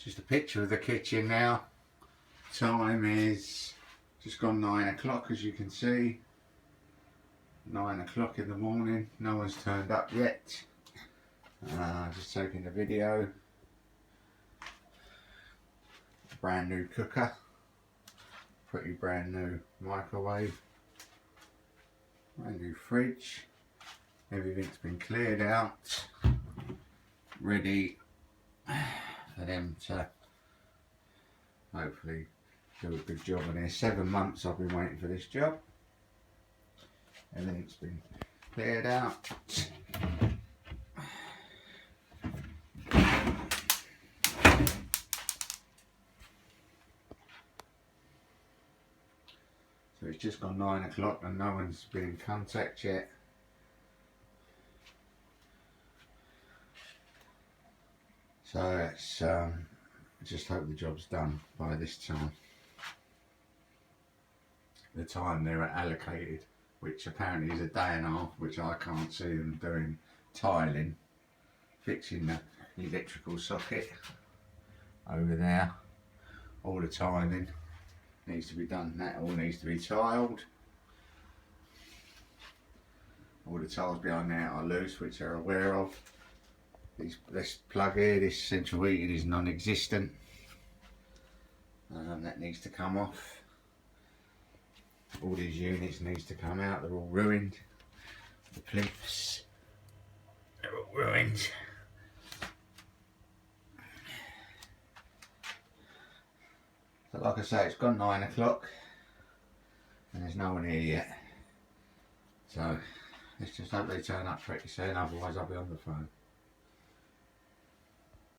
Just a picture of the kitchen now. Time is just gone 9 o'clock, as you can see. 9 o'clock in the morning. No one's turned up yet. Just taking the video. Brand new cooker. Pretty brand new microwave. Brand new fridge. Everything's been cleared out. Ready for them to hopefully do a good job in here. 7 months I've been waiting for this job. Everything's been cleared out. So it's just gone 9 o'clock and no one's been in contact yet. So it's I just hope the job's done by this time. The time they're allocated, which apparently is a day and a half, which I can't see them doing. Tiling, fixing the electrical socket over there. All the tiling needs to be done. That all needs to be tiled. All the tiles behind there are loose, which they're aware of. This plug here, this central heating is non-existent. That needs to come off. All these units needs to come out. They're all ruined. The plinths, they're all ruined. So like I say, it's gone 9 o'clock and there's no one here yet. So let's just hope they turn up pretty soon, otherwise I'll be on the phone.